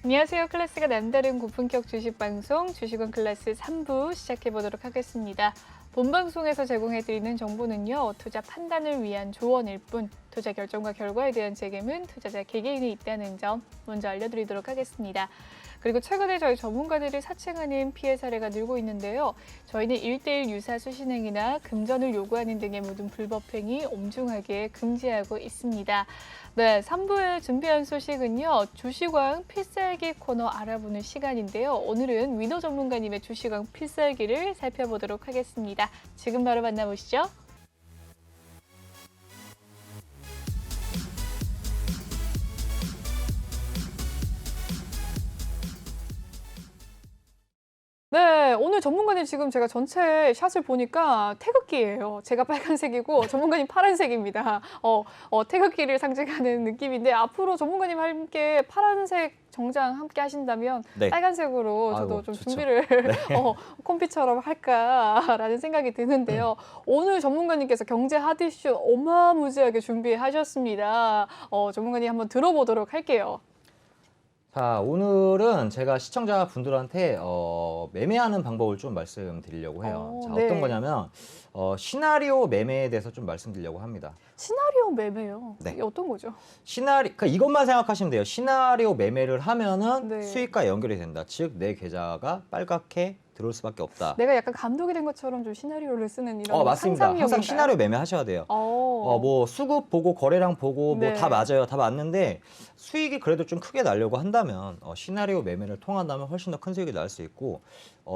안녕하세요. 클래스가 남다른 고품격 주식방송 주식원 클래스 3부 시작해보도록 하겠습니다. 본 방송에서 제공해드리는 정보는요. 투자 판단을 위한 조언일 뿐 투자 결정과 결과에 대한 책임은 투자자 개개인에 있다는 점 먼저 알려드리도록 하겠습니다. 그리고 최근에 저희 전문가들이 사칭하는 피해 사례가 늘고 있는데요. 저희는 1:1 유사 수신행위나 금전을 요구하는 등의 모든 불법행위 엄중하게 금지하고 있습니다. 네, 3부에 준비한 소식은요. 주식왕 필살기 코너 알아보는 시간인데요. 오늘은 위너 전문가님의 주식왕 필살기를 살펴보도록 하겠습니다. 지금 바로 만나보시죠. 네, 오늘 전문가님 지금 제가 전체 샷을 보니까 태극기예요. 제가 빨간색이고 전문가님 파란색입니다. 태극기를 상징하는 느낌인데 앞으로 전문가님 함께 파란색 정장 함께 하신다면 네. 빨간색으로 저도 아이고, 좀 좋죠. 준비를 콤비처럼 할까라는 생각이 드는데요. 오늘 전문가님께서 경제 핫이슈 어마무지하게 준비하셨습니다. 전문가님 한번 들어보도록 할게요. 자, 오늘은 제가 시청자분들한테 매매하는 방법을 좀 말씀드리려고 해요. 자, 네. 어떤 거냐면 시나리오 매매에 대해서 좀 말씀드리려고 합니다. 시나리오 매매요. 네. 이게 어떤 거죠? 그러니까 이것만 생각하시면 돼요. 시나리오 매매를 하면은 네. 수익과 연결이 된다. 즉, 내 계좌가 빨갛게 들어올 수밖에 없다. 내가 약간 감독이 된 것처럼 좀 시나리오를 쓰는 이런 맞습니다. 항상 상상력인가요? 시나리오 매매 하셔야 돼요. 뭐 수급 보고 거래량 보고 네. 뭐 다 맞아요. 다 맞는데 수익이 그래도 좀 크게 나려고 한다면 시나리오 매매를 통한다면 훨씬 더 큰 수익이 날 수 있고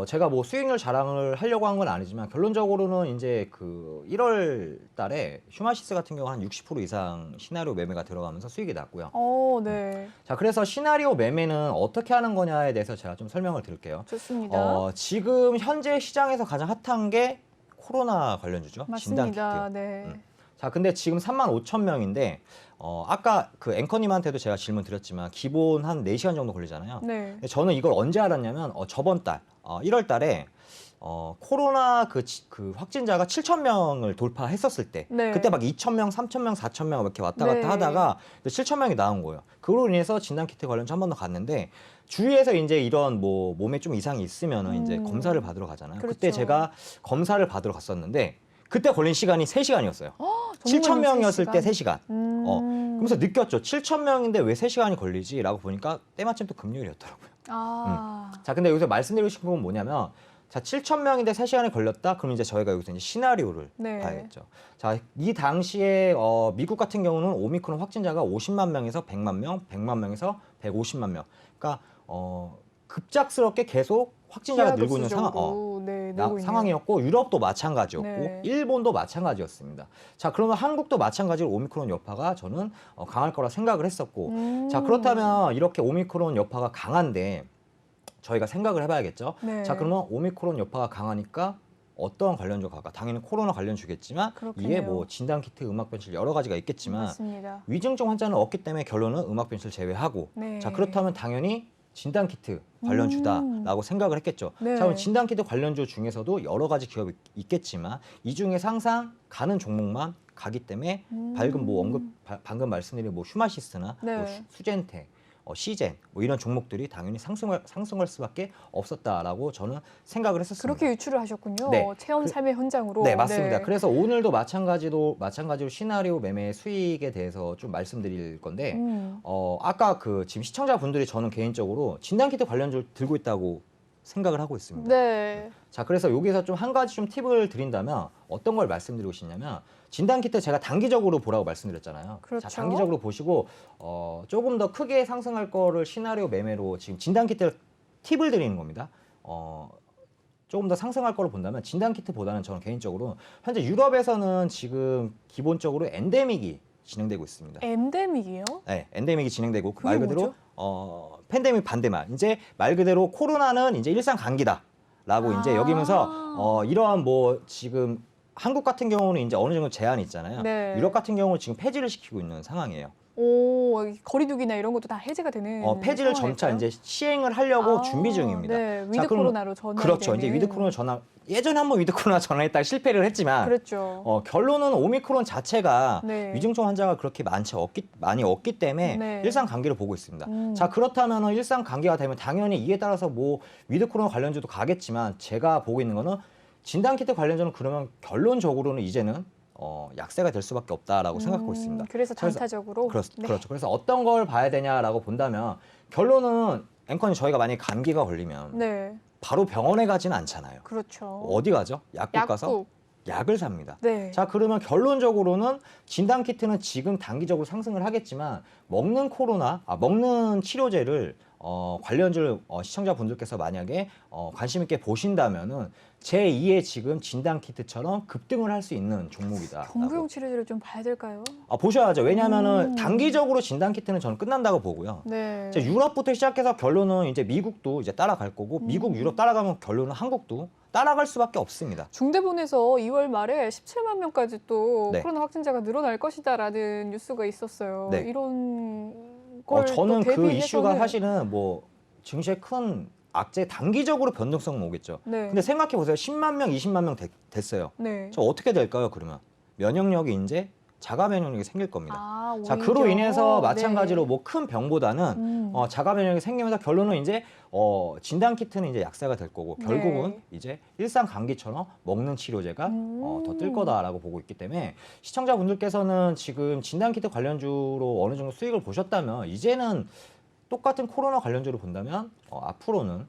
제가 뭐 수익률 자랑을 하려고 한 건 아니지만 결론적으로는 이제 그 1월 달에 휴마시스 같은 경우 한 60% 이상 시나리오 매매가 들어가면서 수익이 났고요. 네. 자, 그래서 시나리오 매매는 어떻게 하는 거냐에 대해서 제가 좀 설명을 드릴게요. 좋습니다. 지금 현재 시장에서 가장 핫한 게 코로나 관련주죠. 맞습니다. 진단키트. 네. 자, 근데 지금 35,000명인데 아까 그 앵커님한테도 제가 질문 드렸지만 기본 한 4시간 정도 걸리잖아요. 네. 근데 저는 이걸 언제 알았냐면 저번 달 1월 달에 코로나 그 확진자가 7,000명을 돌파했었을 때 네. 그때 막 2,000명, 3,000명, 4,000명 이렇게 왔다 갔다 네. 하다가 7,000명이 나온 거예요. 그로 인해서 진단키트 관련주 한 번 더 갔는데 주위에서 이제 이런 뭐 몸에 좀 이상이 있으면은 이제 검사를 받으러 가잖아요. 그렇죠. 그때 제가 검사를 받으러 갔었는데 그때 걸린 시간이 3시간이었어요. 전문가님 7,000명이었을 때 3시간. 음. 그러면서 느꼈죠. 7,000명인데 왜 3시간이 걸리지? 라고 보니까 때마침 또 금요일이었더라고요. 자, 근데 여기서 말씀드리고 싶은 건 뭐냐면 자, 7,000명인데 3시간이 걸렸다? 그럼 이제 저희가 여기서 이제 시나리오를 네. 봐야겠죠. 자, 이 당시에 미국 같은 경우는 오미크론 확진자가 50만 명에서 100만 명, 100만 명에서 150만 명. 그러니까 급작스럽게 계속 확진자가 늘고 있는 상황이었고 유럽도 마찬가지였고 네. 일본도 마찬가지였습니다. 자, 그러면 한국도 마찬가지로 오미크론 여파가 저는 강할 거라 생각을 했었고 자, 그렇다면 이렇게 오미크론 여파가 강한데 저희가 생각을 해봐야겠죠. 네. 자, 그러면 오미크론 여파가 강하니까 어떤 관련주가 갈까? 당연히 코로나 관련주겠지만 그렇겠네요. 이게 뭐 진단키트, 음악변실 여러 가지가 있겠지만 맞습니다. 위중증 환자는 없기 때문에 결론은 음악변실 제외하고 네. 자, 그렇다면 당연히 진단키트 관련주다라고 생각을 했겠죠. 네. 자, 그럼 진단키트 관련주 중에서도 여러 가지 기업이 있겠지만 이 중에서 항상 가는 종목만 가기 때문에 방금 말씀드린 뭐 휴마시스나 네. 뭐 수젠텍, 시젠 뭐 이런 종목들이 당연히 상승할 수밖에 없었다라고 저는 생각을 했었습니다. 그렇게 유추를 하셨군요. 네. 체험 삶의 현장으로. 네, 맞습니다. 네. 그래서 오늘도 마찬가지로 시나리오 매매 수익에 대해서 좀 말씀드릴 건데 아까 그 지금 시청자분들이 저는 개인적으로 진단키트 관련주를 들고 있다고 생각을 하고 있습니다. 네. 자, 그래서 여기서 좀 한 가지 좀 팁을 드린다면 어떤 걸 말씀드리고 싶냐면 진단키트 제가 단기적으로 보라고 말씀드렸잖아요. 그렇죠. 자, 단기적으로 보시고 조금 더 크게 상승할 거를 시나리오 매매로 지금 진단키트 팁을 드리는 겁니다. 조금 더 상승할 거를 본다면 진단키트보다는 저는 개인적으로 현재 유럽에서는 지금 기본적으로 엔데믹이 진행되고 있습니다. 엔데믹이요? 네, 엔데믹이 진행되고 그게 말 그대로 팬데믹 반대말. 이제 말 그대로 코로나는 이제 일상 감기다라고 이제 여기면서 이러한 뭐 지금 한국 같은 경우는 이제 어느 정도 제한이 있잖아요. 네. 유럽 같은 경우는 지금 폐지를 시키고 있는 상황이에요. 오, 거리두기나 이런 것도 다 해제가 되는 폐지를 점차 상황일까요? 이제 시행을 하려고 아, 준비 중입니다. 네, 위드 자, 그럼 코로나로 전환이 그렇죠. 되는. 이제 위드 코로나 전환 예전에 한번 위드 코로나 전환했다가 실패를 했지만 그렇죠. 결론은 오미크론 자체가 네. 위중증 환자가 그렇게 많이 없기 때문에 네. 일상 감기를 보고 있습니다. 자, 그렇다면 일상 감기가 되면 당연히 이에 따라서 뭐 위드 코로나 관련주도 가겠지만 제가 보고 있는 거는 진단키트 관련주는 그러면 결론적으로는 이제는 약세가 될 수밖에 없다라고 생각하고 있습니다. 그래서 단타적으로. 네. 그렇죠. 그래서 어떤 걸 봐야 되냐라고 본다면 결론은 앵커님 저희가 만약에 감기가 걸리면 네, 바로 병원에 가지는 않잖아요. 그렇죠. 어디 가죠? 약국 가서 약을 삽니다. 네. 자, 그러면 결론적으로는 진단키트는 지금 단기적으로 상승을 하겠지만 먹는 치료제를 관련주 시청자분들께서 만약에 관심 있게 보신다면은 제2의 지금 진단키트처럼 급등을 할 수 있는 종목이다. 경구용 치료제를 좀 봐야 될까요? 보셔야죠. 왜냐하면은 단기적으로 진단키트는 저는 끝난다고 보고요. 네. 이제 유럽부터 시작해서 결론은 이제 미국도 이제 따라갈 거고 미국, 유럽 따라가면 결론은 한국도 따라갈 수밖에 없습니다. 중대본에서 2월 말에 17만 명까지 또 네. 코로나 확진자가 늘어날 것이다라는 뉴스가 있었어요. 네. 이런 걸 저는 또 그 이슈가 대비해서는- 사실은 뭐 증시에 큰 악재 단기적으로 변동성은 오겠죠. 네. 근데 생각해 보세요. 10만 명, 20만 명 됐어요. 네. 저 어떻게 될까요, 그러면? 면역력이 이제 자가 면역력이 생길 겁니다. 자, 오히려. 그로 인해서 마찬가지로 네. 뭐 큰 병보다는 자가 면역이 생기면서 결론은 이제 진단 키트는 이제 약세가 될 거고 네. 결국은 이제 일상 감기처럼 먹는 치료제가 더 뜰 거다라고 보고 있기 때문에 시청자분들께서는 지금 진단 키트 관련주로 어느 정도 수익을 보셨다면 이제는 똑같은 코로나 관련주로 본다면 앞으로는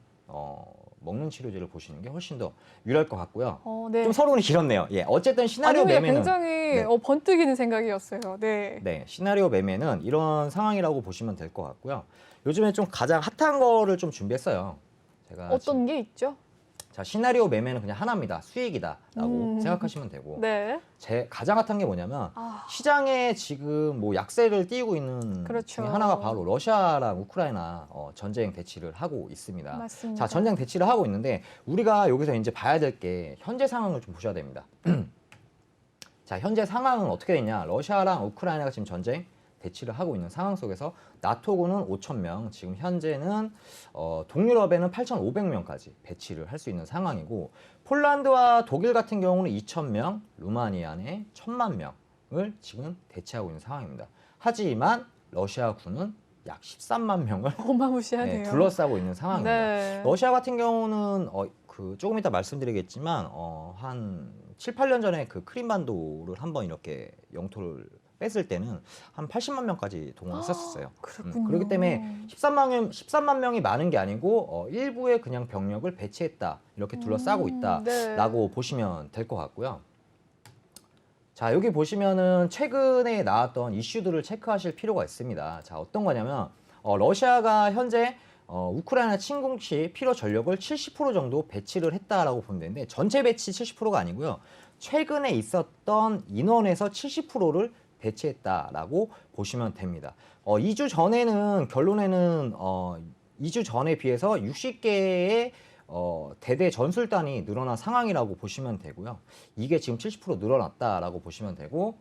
먹는 치료제를 보시는 게 훨씬 더 유리할 것 같고요. 네. 좀 서론이 길었네요. 예, 어쨌든 시나리오 아니요, 매매는 굉장히 네. 번뜩이는 생각이었어요. 네. 네, 시나리오 매매는 이런 상황이라고 보시면 될 것 같고요. 요즘에 좀 가장 핫한 거를 좀 준비했어요. 제가 어떤 게 있죠? 자, 시나리오 매매는 그냥 하나입니다. 수익이다라고 생각하시면 되고 네. 제 가장 핫한 게 뭐냐면 아, 시장에 지금 뭐 약세를 띄우고 있는 그렇죠. 중에 하나가 바로 러시아랑 우크라이나 전쟁 대치를 하고 있습니다. 맞습니다. 자, 전쟁 대치를 하고 있는데 우리가 여기서 이제 봐야 될 게 현재 상황을 좀 보셔야 됩니다. 자, 현재 상황은 어떻게 됐냐? 러시아랑 우크라이나가 지금 전쟁 대치를 하고 있는 상황 속에서 나토군은 5,000명, 지금 현재는 동유럽에는 8,500명까지 배치를 할 수 있는 상황이고 폴란드와 독일 같은 경우는 2,000명, 루마니아는 1,000만 명을 지금 대치하고 있는 상황입니다. 하지만 러시아군은 약 13만 명을 어마무시하네요. 둘러싸고 있는 상황입니다. 네. 러시아 같은 경우는 조금 이따 말씀드리겠지만 한 7, 8년 전에 그 크림반도를 한번 이렇게 영토를 뺐을 때는 한 80만 명까지 동원했었어요. 그렇군요. 그렇기 때문에 13만 명이 많은 게 아니고 일부의 그냥 병력을 배치했다. 이렇게 둘러싸고 있다라고 네. 보시면 될 것 같고요. 자, 여기 보시면은 최근에 나왔던 이슈들을 체크하실 필요가 있습니다. 자, 어떤 거냐면 러시아가 현재 우크라이나 침공 시 필요 전력을 70% 정도 배치를 했다라고 보면 되는데 전체 배치 70%가 아니고요. 최근에 있었던 인원에서 70%를 배치했다라고 보시면 됩니다. 2주 전에는 결론에는 2주 전에 비해서 60개의 대대 전술단이 늘어난 상황이라고 보시면 되고요. 이게 지금 70% 늘어났다라고 보시면 되고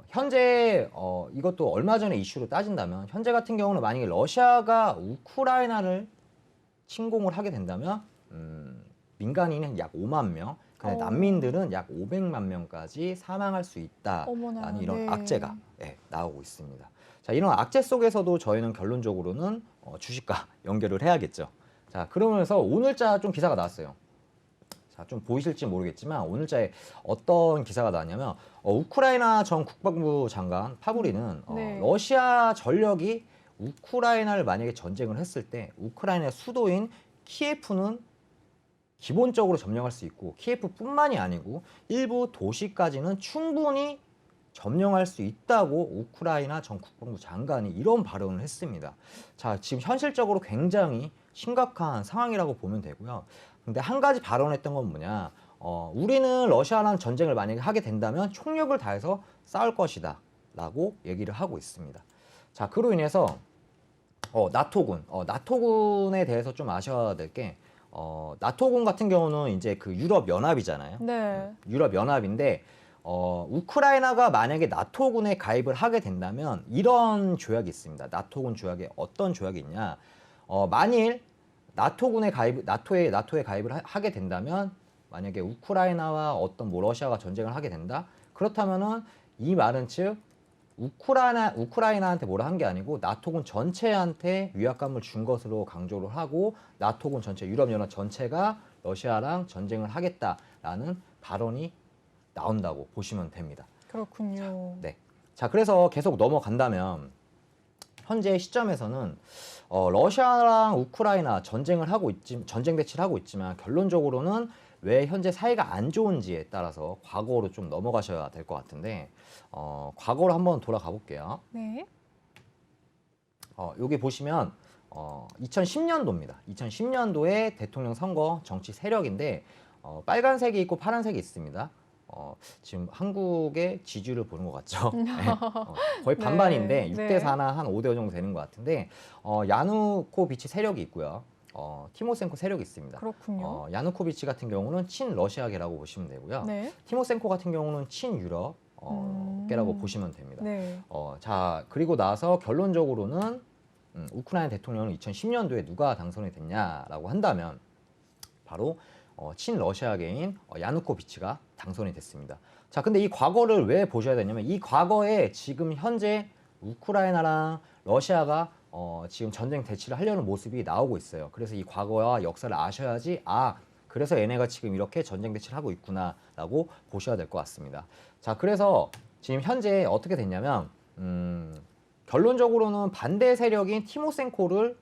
현재 이것도 얼마 전에 이슈로 따진다면 현재 같은 경우는 만약에 러시아가 우크라이나를 침공을 하게 된다면 민간인은 약 5만 명, 근데 난민들은 약 500만 명까지 사망할 수 있다라는 이런 악재가 나오고 있습니다. 자, 이런 악재 속에서도 저희는 결론적으로는 주식과 연결을 해야겠죠. 자, 그러면서 오늘자 좀 기사가 나왔어요. 자, 좀 보이실지 모르겠지만 오늘자에 어떤 기사가 나왔냐면 우크라이나 전 국방부 장관 파브리는 러시아 전력이 우크라이나를 만약에 전쟁을 했을 때 우크라이나 수도인 키예프는 기본적으로 점령할 수 있고 키예프뿐만이 아니고 일부 도시까지는 충분히 점령할 수 있다고 우크라이나 전 국방부 장관이 이런 발언을 했습니다. 자, 지금 현실적으로 굉장히 심각한 상황이라고 보면 되고요. 근데 한 가지 발언했던 건 뭐냐? 우리는 러시아랑 전쟁을 만약에 하게 된다면 총력을 다해서 싸울 것이다 라고 얘기를 하고 있습니다. 자, 그로 인해서 나토군에 대해서 좀 아셔야 될 게 나토군 같은 경우는 이제 그 유럽 연합이잖아요. 네. 유럽 연합인데 우크라이나가 만약에 나토군에 가입을 하게 된다면 이런 조약이 있습니다. 나토군 조약에 어떤 조약이 있냐? 만일 나토군에 나토에 가입을 하게 된다면 만약에 우크라이나와 어떤 뭐 러시아가 전쟁을 하게 된다. 그렇다면은 이 말은 즉 우크라이나한테 뭐라 한 게 아니고 나토군 전체한테 위압감을 준 것으로 강조를 하고 나토군 전체 유럽연합 전체가 러시아랑 전쟁을 하겠다라는 발언이 나온다고 보시면 됩니다. 그렇군요. 네. 자, 그래서 계속 넘어간다면 현재 시점에서는 러시아랑 우크라이나 전쟁 대치를 하고 있지만 결론적으로는 왜 현재 사이가 안 좋은지에 따라서 과거로 좀 넘어가셔야 될 것 같은데 과거로 한번 돌아가 볼게요. 네. 여기 보시면 2010년도입니다. 2010년도에 대통령 선거 정치 세력인데 빨간색이 있고 파란색이 있습니다. 지금 한국의 지지율을 보는 것 같죠. 네. 거의 반반인데 네. 6대 4나 한 5대 5 정도 되는 것 같은데 야누코비치 세력이 있고요. 티모센코 세력이 있습니다. 그렇군요. 야누코비치 같은 경우는 친러시아계라고 보시면 되고요. 네. 티모센코 같은 경우는 친유럽 계라고 보시면 됩니다. 네. 자, 그리고 나서 결론적으로는 우크라이나 대통령은 2010년도에 누가 당선이 됐냐라고 한다면 바로 친러시아계인 야누코비치가 당선이 됐습니다. 자, 근데 이 과거를 왜 보셔야 되냐면 이 과거에 지금 현재 우크라이나랑 러시아가 지금 전쟁 대치를 하려는 모습이 나오고 있어요. 그래서 이 과거와 역사를 아셔야지 그래서 얘네가 지금 이렇게 전쟁 대치를 하고 있구나라고 보셔야 될 것 같습니다. 자, 그래서 지금 현재 어떻게 됐냐면 결론적으로는 반대 세력인 티모센코를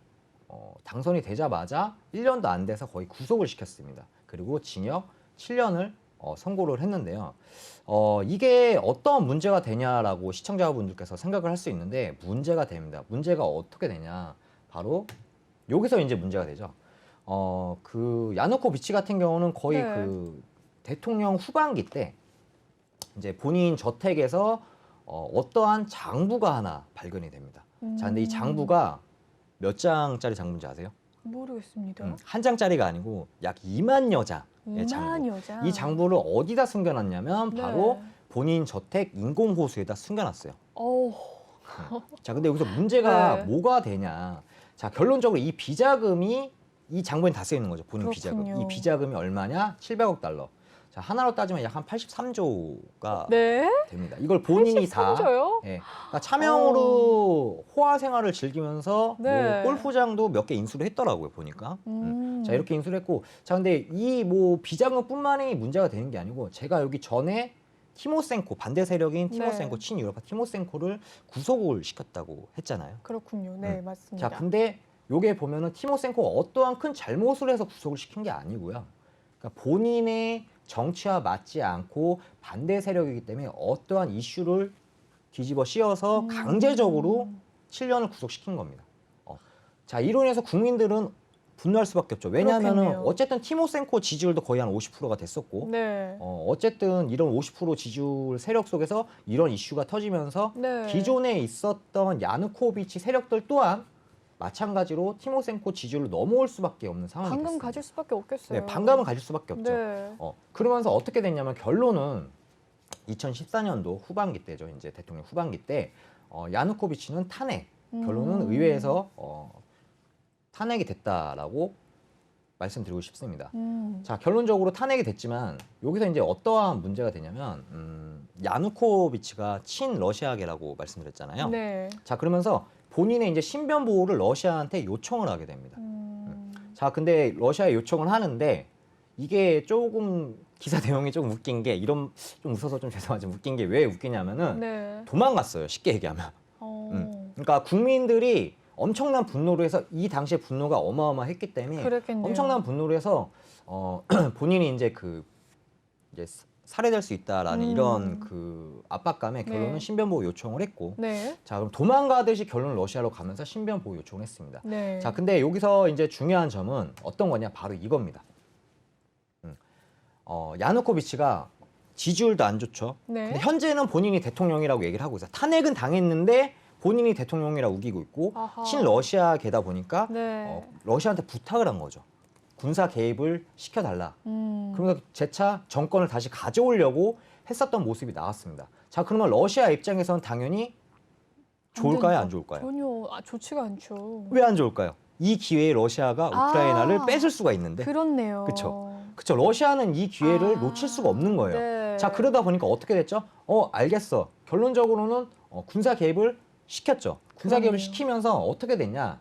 당선이 되자마자 1년도 안 돼서 거의 구속을 시켰습니다. 그리고 징역 7년을 선고를 했는데요. 이게 어떤 문제가 되냐라고 시청자분들께서 생각을 할 수 있는데 문제가 됩니다. 문제가 어떻게 되냐? 바로 여기서 이제 문제가 되죠. 그 야누코비치 같은 경우는 거의 네. 그 대통령 후반기 때 이제 본인 저택에서 어떠한 장부가 하나 발견이 됩니다. 자, 근데 이 장부가 몇 장짜리 장부인지 아세요? 모르겠습니다. 한 장짜리가 아니고 약 2만여 장의 장부. 2만 여자. 이 장부를 어디다 숨겨놨냐면 바로 네. 본인 저택 인공호수에다 숨겨놨어요. 어우. 자, 근데 여기서 문제가 네. 뭐가 되냐? 자, 결론적으로 이 비자금이 이 장부에 다 쓰여 있는 거죠. 본인 그렇군요. 비자금. 이 비자금이 얼마냐? 700억 달러. 자, 하나로 따지면 약 한 83조가 네? 됩니다. 이걸 본인이 다 83조요? 예, 그러니까 차명으로 호화 생활을 즐기면서 네. 뭐 골프장도 몇 개 인수를 했더라고요, 보니까. 자, 이렇게 인수를 했고, 자, 근데 이 뭐 비자금뿐만이 문제가 되는 게 아니고 제가 여기 전에 티모센코 반대 세력인 티모센코 네. 친유럽파 티모센코를 구속을 시켰다고 했잖아요. 그렇군요. 네, 맞습니다. 자, 근데 요게 보면은 티모센코가 어떠한 큰 잘못을 해서 구속을 시킨 게 아니고요. 그러니까 본인의 정치와 맞지 않고 반대 세력이기 때문에 어떠한 이슈를 뒤집어 씌워서 강제적으로 7년을 구속시킨 겁니다. 자, 이로 인해서 국민들은 분노할 수밖에 없죠. 왜냐하면 그렇겠네요. 어쨌든 티모센코 지지율도 거의 한 50%가 됐었고 네. 어쨌든 이런 50% 지지율 세력 속에서 이런 이슈가 터지면서 네. 기존에 있었던 야누코비치 세력들 또한 마찬가지로 티모센코 지지율로 넘어올 수밖에 없는 상황이 방금 됐습니다. 가질 수밖에 없겠어요. 네, 반감을 가질 수밖에 없죠. 네. 그러면서 어떻게 됐냐면 결론은 2014년도 후반기 때죠. 이제 대통령 후반기 때 야누코비치는 탄핵. 결론은 의회에서 탄핵이 됐다라고 말씀드리고 싶습니다. 자, 결론적으로 탄핵이 됐지만 여기서 이제 어떠한 문제가 되냐면 야누코비치가 친러시아계라고 말씀드렸잖아요. 네. 자, 그러면서 본인의 이제 신변 보호를 러시아한테 요청을 하게 됩니다. 자, 근데 러시아에 요청을 하는데 이게 조금 기사 내용이 조금 웃긴 게 좀 웃어서 좀 죄송하지만 웃긴 게 왜 웃기냐면은 네. 도망갔어요. 쉽게 얘기하면. 그러니까 국민들이 엄청난 분노로 해서 이 당시에 분노가 어마어마했기 때문에 그랬겠네요. 엄청난 분노로 해서 본인이 이제 이제 살해될 수 있다라는 이런 그 압박감에 결론은 네. 신변 보호 요청을 했고 네. 자, 그럼 도망가듯이 결론은 러시아로 가면서 신변 보호 요청을 했습니다. 네. 자, 근데 여기서 이제 중요한 점은 어떤 거냐? 바로 이겁니다. 야누코비치가 지지율도 안 좋죠. 네. 근데 현재는 본인이 대통령이라고 얘기를 하고 있어요. 탄핵은 당했는데 본인이 대통령이라고 우기고 있고 아하. 친러시아계다 보니까 네. 러시아한테 부탁을 한 거죠. 군사 개입을 시켜달라. 음. 그러면서 재차 정권을 다시 가져오려고 했었던 모습이 나왔습니다. 자, 그러면 러시아 입장에서는 당연히 좋을까요, 안 좋을까요? 전혀 좋지가 않죠. 왜 안 좋을까요? 이 기회에 러시아가 우크라이나를 뺏을 수가 있는데, 그렇네요. 그쵸. 러시아는 이 기회를 아, 놓칠 수가 없는 거예요. 네. 자, 그러다 보니까 어떻게 됐죠? 알겠어. 결론적으로는 군사 개입을 시켰죠. 군사 개입을 그러네요. 시키면서 어떻게 됐냐?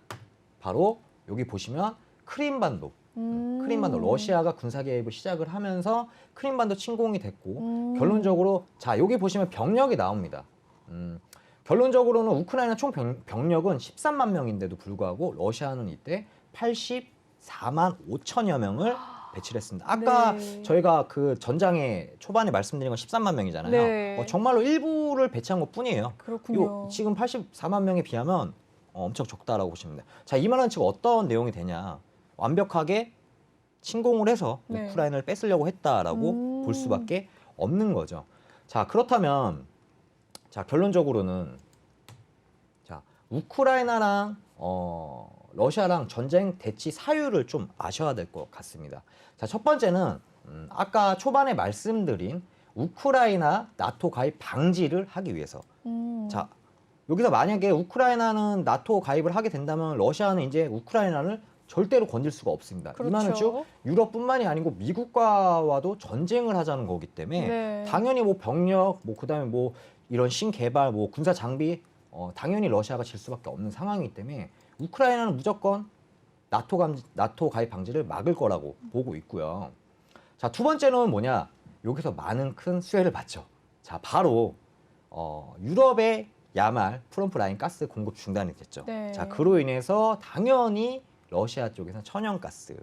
바로 여기 보시면 크림반도. 크림반도 러시아가 군사 개입을 시작을 하면서 크림반도 침공이 됐고 결론적으로 자 여기 보시면 병력이 나옵니다. 결론적으로는 우크라이나 총 병력은 13만 명인데도 불구하고 러시아는 이때 84만 5천여 명을 배치를 했습니다. 아까 네. 저희가 그 전장에 초반에 말씀드린 건 13만 명이잖아요. 네. 정말로 일부를 배치한 것 뿐이에요. 그렇군요. 지금 84만 명에 비하면 엄청 적다라고 보시면 돼요. 자, 이 말은 지금 어떤 내용이 되냐? 완벽하게 침공을 해서 네. 우크라이나를 뺏으려고 했다라고 볼 수밖에 없는 거죠. 자, 그렇다면 자, 결론적으로는 자, 우크라이나랑 러시아랑 전쟁 대치 사유를 좀 아셔야 될 것 같습니다. 자, 첫 번째는 아까 초반에 말씀드린 우크라이나 나토 가입 방지를 하기 위해서. 자, 여기서 만약에 우크라이나는 나토 가입을 하게 된다면 러시아는 이제 우크라이나를 절대로 건질 수가 없습니다. 그렇죠. 이 말은 즉 유럽뿐만이 아니고 미국과도 전쟁을 하자는 거기 때문에 네. 당연히 뭐 병력, 뭐 그다음에 뭐 이런 신개발, 뭐 군사 장비 당연히 러시아가 질 수밖에 없는 상황이기 때문에 우크라이나는 무조건 나토 가입 방지를 막을 거라고 보고 있고요. 자, 두 번째는 뭐냐? 여기서 많은 큰 수혜를 받죠. 자, 바로 유럽의 야말 프롬프 라인 가스 공급 중단이 됐죠. 네. 자, 그로 인해서 당연히 러시아 쪽에서 천연가스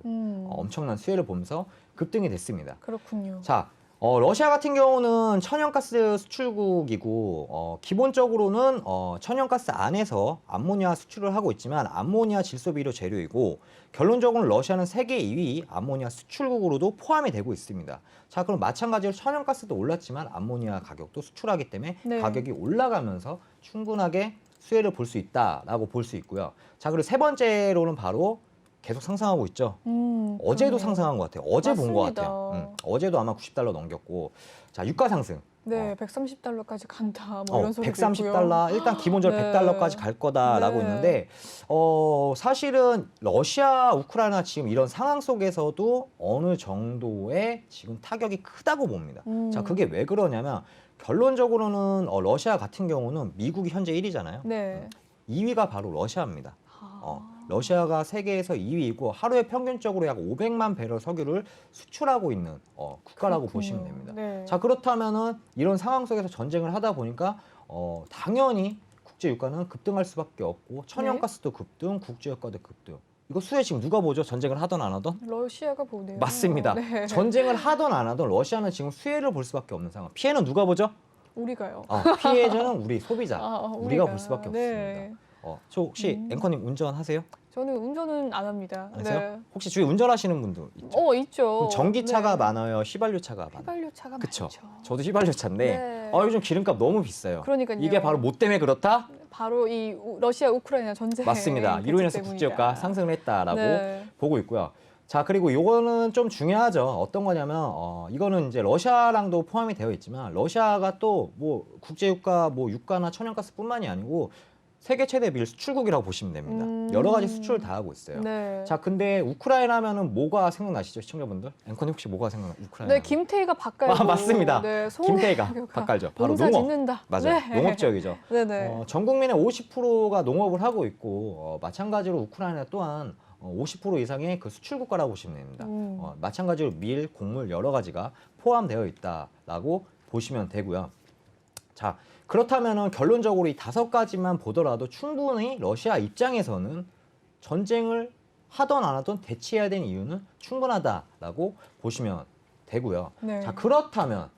엄청난 수혜를 보면서 급등이 됐습니다. 그렇군요. 자, 러시아 같은 경우는 천연가스 수출국이고 기본적으로는 천연가스 안에서 암모니아 수출을 하고 있지만 암모니아 질소비료 재료이고 결론적으로는 러시아는 세계 2위 암모니아 수출국으로도 포함이 되고 있습니다. 자, 그럼 마찬가지로 천연가스도 올랐지만 암모니아 가격도 수출하기 때문에 네. 가격이 올라가면서 충분하게 수혜를 볼 수 있다라고 볼 수 있고요. 자, 그리고 세 번째로는 바로 계속 상승하고 있죠. 어제도 그러네요. 상승한 것 같아요. 어제 본 것 맞습니다. 같아요. 어제도 아마 90달러 넘겼고. 자, 유가 상승. 네, 130달러까지 간다. 뭐 이런 소리도 있고요. 130달러, 일단 기본적으로 네. 100달러까지 갈 거다라고 네. 있는데 사실은 러시아, 우크라이나 지금 이런 상황 속에서도 어느 정도의 지금 타격이 크다고 봅니다. 자, 그게 왜 그러냐면 결론적으로는 러시아 같은 경우는 미국이 현재 1위잖아요. 네. 2위가 바로 러시아입니다. 러시아가 세계에서 2위이고 하루에 평균적으로 약 500만 배럴 석유를 수출하고 있는 국가라고 그렇군요. 보시면 됩니다. 네. 자, 그렇다면은 이런 상황 속에서 전쟁을 하다 보니까 당연히 국제 유가는 급등할 수밖에 없고 천연가스도 급등, 국제 유가도 급등. 이거 수혜 지금 누가 보죠? 전쟁을 하던 안 하던? 러시아가 보네요. 맞습니다. 네. 전쟁을 하던 안 하던 러시아는 지금 수혜를 볼 수밖에 없는 상황. 피해는 누가 보죠? 우리가요. 피해자는 우리 소비자. 우리가 우리가 볼 수밖에 네. 없습니다. 저 혹시 앵커님 운전하세요? 저는 운전은 안 합니다. 안 하세요? 네. 혹시 주위 운전하시는 분도 있죠? 있죠. 그럼 전기차가 네. 많아요? 휘발유차가 많아요? 휘발유차가 그쵸? 많죠. 저도 휘발유차인데 네. 요즘 기름값 너무 비싸요. 그러니까요. 이게 바로 뭐 때문에 그렇다? 바로 이 러시아 우크라이나 전쟁 맞습니다. 이로 인해서 국제유가 상승을 했다라고 네. 보고 있고요. 자, 그리고 요거는 좀 중요하죠. 어떤 거냐면 이거는 이제 러시아랑도 포함이 되어 있지만 러시아가 또 뭐 국제유가 뭐 유가나 천연가스뿐만이 아니고 세계 최대 밀 수출국이라고 보시면 됩니다. 여러 가지 수출을 다 하고 있어요. 네. 자, 근데 우크라이나 하면은 뭐가 생각나시죠, 시청자분들? 앵커님 혹시 뭐가 생각나? 우크라이나. 네, 김태희가 바깔고. 맞습니다. 네, 김태희가 바깔죠. 바로 농사 농업. 짓는다. 맞아요. 네. 농업 지역이죠. 네네. 전 국민의 50%가 농업을 하고 있고 마찬가지로 우크라이나 또한 50% 이상의 그 수출 국가라고 보시면 됩니다. 마찬가지로 밀, 곡물 여러 가지가 포함되어 있다라고 보시면 되고요. 자, 그렇다면은 결론적으로 이 5가지만 보더라도 충분히 러시아 입장에서는 전쟁을 하던 안 하던 대치해야 되는 이유는 충분하다라고 보시면 되고요. 네. 자, 그렇다면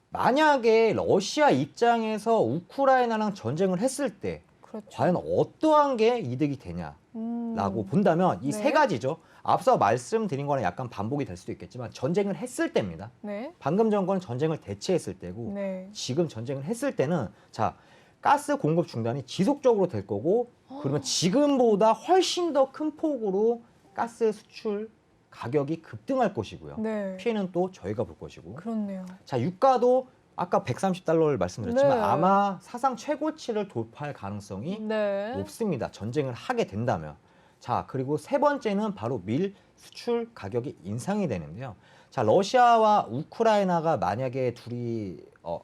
만약에 러시아 입장에서 우크라이나랑 전쟁을 했을 때 그렇죠. 과연 어떠한 게 이득이 되냐라고 본다면 이 네. 3가지죠. 앞서 말씀드린 거랑 약간 반복이 될 수도 있겠지만 전쟁을 했을 때입니다. 네. 방금 전거는 전쟁을 대체했을 때고 네. 지금 전쟁을 했을 때는 자, 가스 공급 중단이 지속적으로 될 거고 그러면 지금보다 훨씬 더 큰 폭으로 가스 수출 가격이 급등할 것이고요. 네. 피해는 또 저희가 볼 것이고. 그렇네요. 자, 유가도 아까 130달러를 말씀드렸지만 네. 아마 사상 최고치를 돌파할 가능성이 네. 높습니다. 전쟁을 하게 된다면. 자, 그리고 세 번째는 바로 밀 수출 가격이 인상이 되는데요. 자, 러시아와 우크라이나가 만약에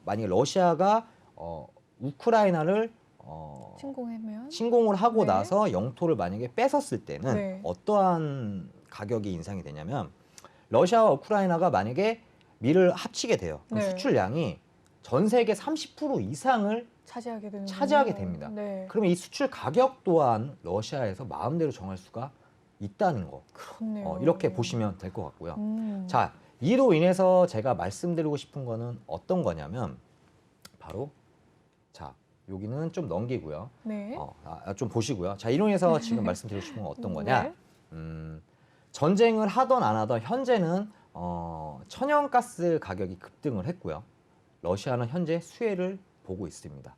만약에 러시아가 우크라이나를 침공을 하고 네. 나서 영토를 만약에 뺏었을 때는 네. 어떠한 가격이 인상이 되냐면 러시아와 우크라이나가 만약에 밀을 합치게 돼요. 그럼 네. 수출량이 전 세계 30% 이상을 차지하게 됩니다. 네. 그러면 이 수출 가격 또한 러시아에서 마음대로 정할 수가 있다는 거. 그렇네요. 이렇게 보시면 될 것 같고요. 음. 자, 이로 인해서 제가 말씀드리고 싶은 거는 어떤 거냐면 바로 자, 여기는 좀 넘기고요. 네. 좀 보시고요. 자, 이로 인해서 지금 말씀드리고 싶은 건 어떤 거냐? 네. 전쟁을 하던 안 하던 현재는 천연가스 가격이 급등을 했고요. 러시아는 현재 수혜를 보고 있습니다.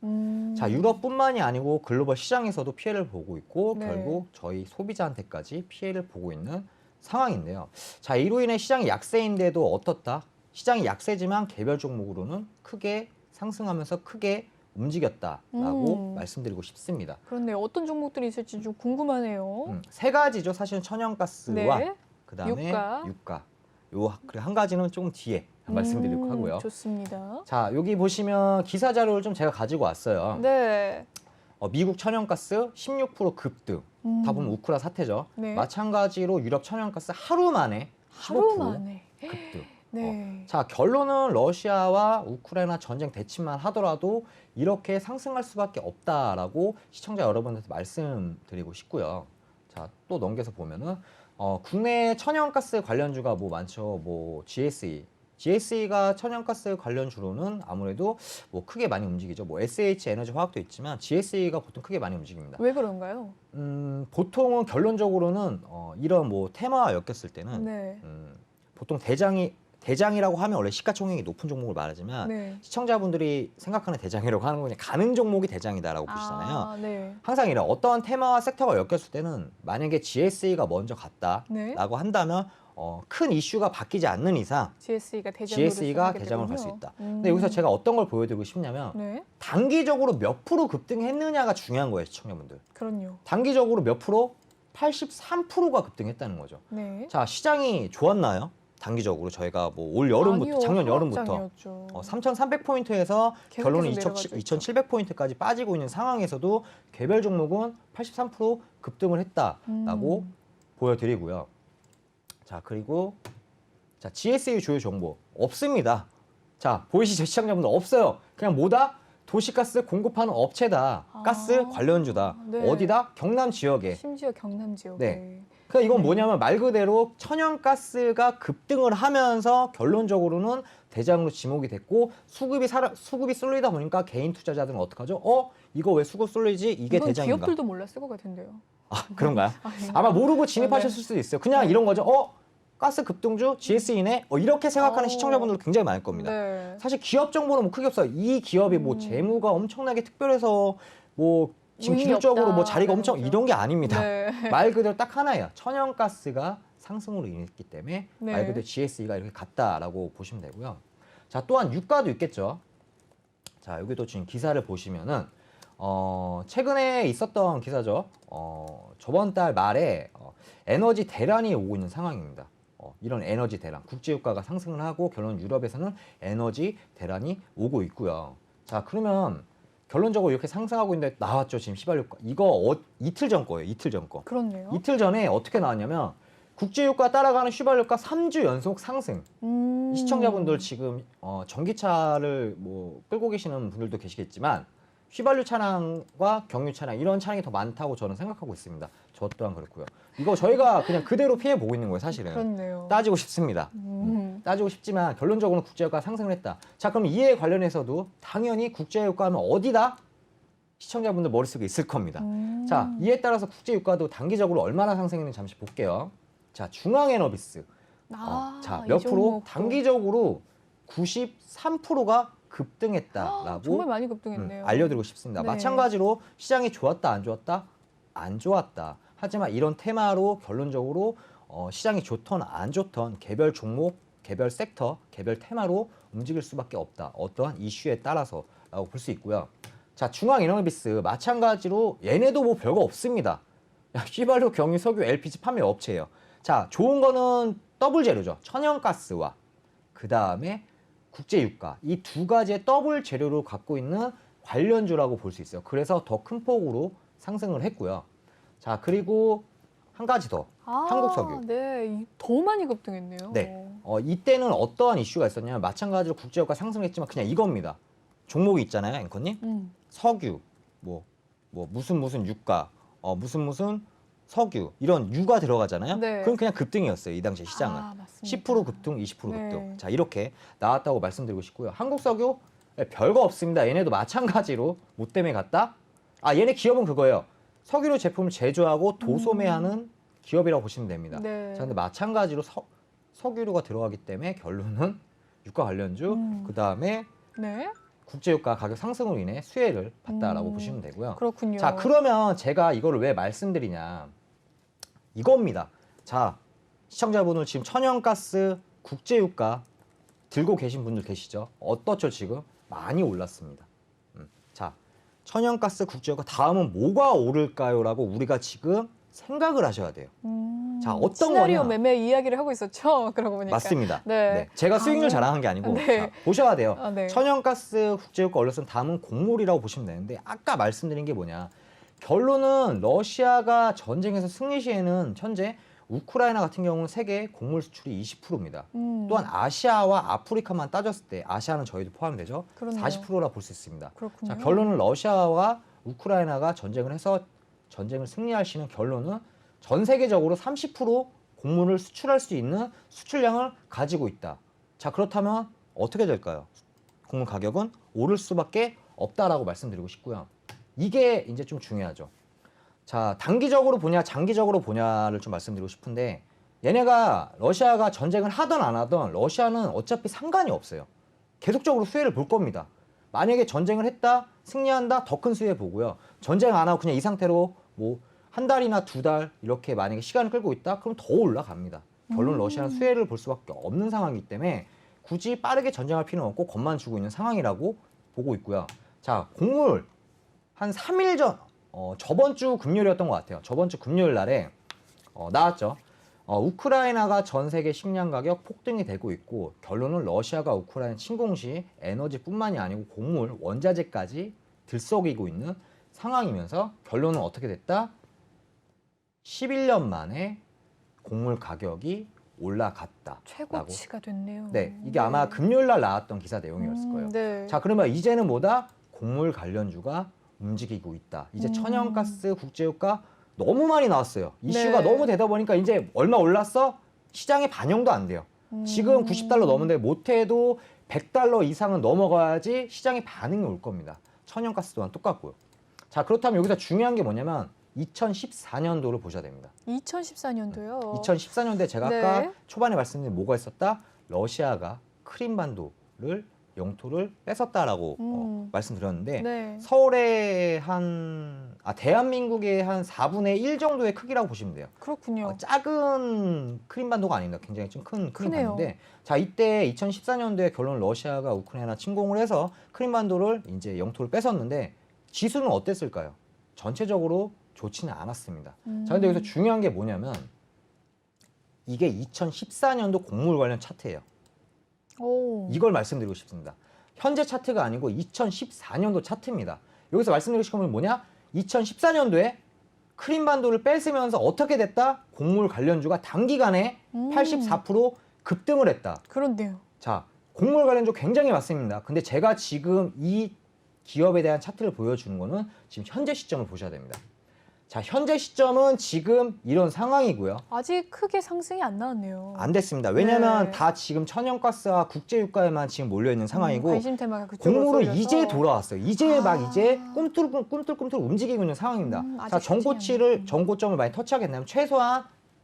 자, 유럽뿐만이 아니고 글로벌 시장에서도 피해를 보고 있고 네. 결국 저희 소비자한테까지 피해를 보고 있는 상황인데요. 자, 이로 인해 시장이 약세인데도 어떻다? 시장이 약세지만 개별 종목으로는 크게 상승하면서 크게 움직였다라고 말씀드리고 싶습니다. 그런데 어떤 종목들이 있을지 좀 궁금하네요. 세 가지죠. 사실은 천연가스와 네. 그다음에 유가. 요 한 가지는 조금 뒤에 말씀드리고 하고요. 좋습니다. 자, 여기 보시면 기사 자료를 좀 제가 가지고 왔어요. 네. 미국 천연가스 16% 급등. 다 보면 우크라 사태죠. 네. 마찬가지로 유럽 천연가스 하루 만에 15% 급등. 네. 자, 결론은 러시아와 우크라이나 전쟁 대치만 하더라도 이렇게 상승할 수밖에 없다라고 시청자 여러분한테 말씀드리고 싶고요. 자, 또 넘겨서 보면은 국내 천연가스 관련주가 뭐 많죠. 뭐 GSE가 천연가스 관련주로는 아무래도 뭐 크게 많이 움직이죠. 뭐 SH 에너지 화학도 있지만 GSE가 보통 크게 많이 움직입니다. 왜 그런가요? 보통은 결론적으로는 이런 뭐 테마와 엮였을 때는 네. 보통 대장이라고 하면 원래 시가총액이 높은 종목을 말하지만 네. 시청자분들이 생각하는 대장이라고 하는 건 그냥 가는 종목이 대장이다라고 보시잖아요. 네. 항상 이런 어떤 테마와 섹터가 엮였을 때는 만약에 GSE가 먼저 갔다라고 네. 한다면 큰 이슈가 바뀌지 않는 이상 GSE가 대장으로 갈 수 있다. 근데 여기서 제가 어떤 걸 보여드리고 싶냐면 네. 단기적으로 몇 프로 급등했느냐가 중요한 거예요, 시청자분들. 그럼요. 단기적으로 몇 프로? 83%가 급등했다는 거죠. 네. 자, 시장이 좋았나요? 단기적으로 저희가 뭐 올 여름부터 아니요, 작년 여름부터 하락장이었죠. 3,300포인트에서 계속해서 결론은 내려가고 있죠. 2,700포인트까지 빠지고 있는 상황에서도 개별 종목은 83% 급등을 했다라고 보여드리고요. 자, 그리고 자, GSE 주요 정보 없습니다. 자, 보이시죠, 시청자분들? 없어요. 그냥 뭐다? 도시가스 공급하는 업체다. 가스 관련주다. 네. 어디다? 경남 지역에. 심지어 경남 지역에. 네. 그러니까 이건 뭐냐면 말 그대로 천연가스가 급등을 하면서 결론적으로는 대장으로 지목이 됐고 수급이 쏠리다 보니까 개인 투자자들은 어떡하죠? 이거 왜 수급 쏠리지? 이게 이건 대장인가? 기업들도 몰랐을 것 같은데요. 그런가요? 아닌가? 아마 모르고 진입하셨을 수도 있어요. 그냥 네. 이런 거죠. 가스 급등주 GSE네? 이렇게 생각하는 시청자분들 굉장히 많을 겁니다. 네. 사실 기업 정보는 뭐 크게 없어요. 이 기업이 뭐 재무가 엄청나게 특별해서 뭐 지금 운이 기술적으로 뭐 없다. 자리가 엄청 네, 이런 게 아닙니다. 네. 말 그대로 딱 하나예요. 천연가스가 상승으로 인했기 때문에 네. 말 그대로 GSE가 이렇게 갔다라고 보시면 되고요. 자, 또한 유가도 있겠죠. 자, 여기도 지금 기사를 보시면은 최근에 있었던 기사죠. 저번 달 말에 에너지 대란이 오고 있는 상황입니다. 이런 에너지 대란, 국제유가가 상승을 하고 결론 유럽에서는 에너지 대란이 오고 있고요. 자, 그러면 결론적으로 이렇게 상승하고 있는데 나왔죠. 지금 휘발유가. 이거 이틀 전 거예요. 이틀 전 거. 그렇네요. 이틀 전에 어떻게 나왔냐면 국제유가 따라가는 휘발유가 3주 연속 상승. 이 시청자분들 지금 전기차를 뭐 끌고 계시는 분들도 계시겠지만 휘발유 차량과 경유 차량 이런 차량이 더 많다고 저는 생각하고 있습니다. 저 또한 그렇고요. 이거 저희가 그냥 그대로 피해 보고 있는 거예요, 사실은. 그렇네요. 따지고 싶습니다. 따지고 싶지만 결론적으로 국제유가 상승을 했다. 자, 그럼 이에 관련해서도 당연히 국제유가 하면 어디다? 시청자분들 머릿속에 있을 겁니다. 자, 이에 따라서 국제유가도 단기적으로 얼마나 상승했는지 잠시 볼게요. 자, 중앙에너비스. 자, 몇 프로? 단기적으로 93%가 급등했다라고 정말 많이 급등했네요. 알려드리고 싶습니다. 네. 마찬가지로 시장이 좋았다, 안 좋았다? 안 좋았다. 하지만 이런 테마로 결론적으로 시장이 좋던 안 좋던 개별 종목, 개별 섹터, 개별 테마로 움직일 수밖에 없다. 어떠한 이슈에 따라서라고 볼 수 있고요. 자, 중앙에너비스 마찬가지로 얘네도 뭐 별거 없습니다. 휘발유, 경유, 석유, LPG 판매 업체예요. 자, 좋은 거는 더블 재료죠. 천연가스와 그 다음에 국제유가 이 두 가지의 더블 재료를 갖고 있는 관련주라고 볼 수 있어요. 그래서 더 큰 폭으로 상승을 했고요. 자, 그리고 한 가지 더. 한국석유. 네, 더 많이 급등했네요. 네. 이때는 어떠한 이슈가 있었냐면 마찬가지로 국제유가 상승했지만 그냥 이겁니다. 종목이 있잖아요, 앵커님. 석유, 무슨 유가, 무슨 석유 이런 유가 들어가잖아요. 네. 그럼 그냥 급등이었어요. 이 당시 시장은. 맞습니다. 10% 급등, 20% 네. 급등. 자, 이렇게 나왔다고 말씀드리고 싶고요. 한국석유 별거 없습니다. 얘네도 마찬가지로 뭐 때문에 갔다? 얘네 기업은 그거예요. 석유로 제품을 제조하고 도소매하는 기업이라고 보시면 됩니다. 네. 자, 근데 마찬가지로 석유류가 들어가기 때문에 결론은 유가 관련주, 그 다음에 네. 국제유가 가격 상승으로 인해 수혜를 봤다라고 보시면 되고요. 그렇군요. 자, 그러면 제가 이거를 왜 말씀드리냐? 이겁니다. 자, 시청자분들 지금 천연가스, 국제유가 들고 계신 분들 계시죠? 어떻죠, 지금? 많이 올랐습니다. 자, 천연가스, 국제유가 다음은 뭐가 오를까요?라고 우리가 지금 생각을 하셔야 돼요. 자, 어떤 시나리오 거냐? 매매 이야기를 하고 있었죠. 그러고 보니까. 맞습니다. 네. 제가 수익률 자랑한 게 아니고 네. 자, 보셔야 돼요. 네. 천연가스, 국제유가 올랐으면 다음은 곡물이라고 보시면 되는데 아까 말씀드린 게 뭐냐? 결론은 러시아가 전쟁에서 승리 시에는 현재 우크라이나 같은 경우는 세계 곡물 수출이 20%입니다. 또한 아시아와 아프리카만 따졌을 때 아시아는 저희도 포함되죠. 그렇네요. 40%라 볼 수 있습니다. 그렇군요. 자, 결론은 러시아와 우크라이나가 전쟁을 해서 전쟁을 승리할 시는 결론은 전 세계적으로 30% 곡물을 수출할 수 있는 수출량을 가지고 있다. 자, 그렇다면 어떻게 될까요? 곡물 가격은 오를 수밖에 없다라고 말씀드리고 싶고요. 이게 이제 좀 중요하죠. 자, 단기적으로 보냐, 장기적으로 보냐를 좀 말씀드리고 싶은데 얘네가 러시아가 전쟁을 하든 안 하든 러시아는 어차피 상관이 없어요. 계속적으로 수혜를 볼 겁니다. 만약에 전쟁을 했다, 승리한다, 더 큰 수혜 보고요. 전쟁 안 하고 그냥 이 상태로 뭐 한 달이나 두 달 이렇게 만약에 시간을 끌고 있다, 그럼 더 올라갑니다. 결론 러시아는 수혜를 볼 수밖에 없는 상황이기 때문에 굳이 빠르게 전쟁할 필요는 없고 겁만 주고 있는 상황이라고 보고 있고요. 자, 곡물 한 3일 전, 저번 주 금요일이었던 것 같아요. 저번 주 금요일 날에 나왔죠. 우크라이나가 전 세계 식량 가격 폭등이 되고 있고 결론은 러시아가 우크라이나 침공 시 에너지뿐만이 아니고 곡물, 원자재까지 들썩이고 있는 상황이면서 결론은 어떻게 됐다? 11년 만에 곡물 가격이 올라갔다. 최고치가 됐네요. 네, 이게 아마 금요일 날 나왔던 기사 내용이었을 거예요. 네. 자, 그러면 이제는 뭐다? 곡물 관련주가 움직이고 있다. 이제 천연가스, 국제유가 너무 많이 나왔어요. 이슈가 네. 너무 되다 보니까 이제 얼마 올랐어? 시장에 반영도 안 돼요. 지금 90달러 넘은데 못해도 100달러 이상은 넘어가야지 시장에 반응이 올 겁니다. 천연가스 또한 똑같고요. 자, 그렇다면 여기서 중요한 게 뭐냐면 2014년도를 보셔야 됩니다. 2014년도요. 2014년도에 제가 네. 아까 초반에 말씀드린 뭐가 있었다? 러시아가 크림반도를 영토를 뺏었다라고 말씀드렸는데 네. 서울의 대한민국의 한 4분의 1 정도의 크기라고 보시면 돼요. 그렇군요. 작은 크림반도가 아닙니다. 굉장히 좀 큰 크네요. 크림반도인데 자, 이때 2014년도에 결론 러시아가 우크라이나 침공을 해서 크림반도를 이제 영토를 뺏었는데 지수는 어땠을까요? 전체적으로 좋지는 않았습니다. 자, 근데 여기서 중요한 게 뭐냐면 이게 2014년도 곡물 관련 차트예요. 오. 이걸 말씀드리고 싶습니다. 현재 차트가 아니고 2014년도 차트입니다. 여기서 말씀드리고 싶은 건 뭐냐? 2014년도에 크림반도를 뺏으면서 어떻게 됐다? 곡물 관련주가 단기간에 84% 급등을 했다. 그런데요. 자, 곡물 관련주 굉장히 많습니다. 근데 제가 지금 이 기업에 대한 차트를 보여주는 거는 지금 현재 시점을 보셔야 됩니다. 자, 현재 시점은 지금 이런 상황이고요. 아직 크게 상승이 안 나왔네요. 안 됐습니다. 왜냐면 네. 다 지금 천연가스와 국제유가에만 지금 몰려있는 상황이고 관심 테마가 그쪽으로 곡물은 쏠려서. 이제 돌아왔어요. 이제 꿈틀꿈틀 움직이고 있는 상황입니다. 자, 전고점을 많이 터치하겠냐면 최소한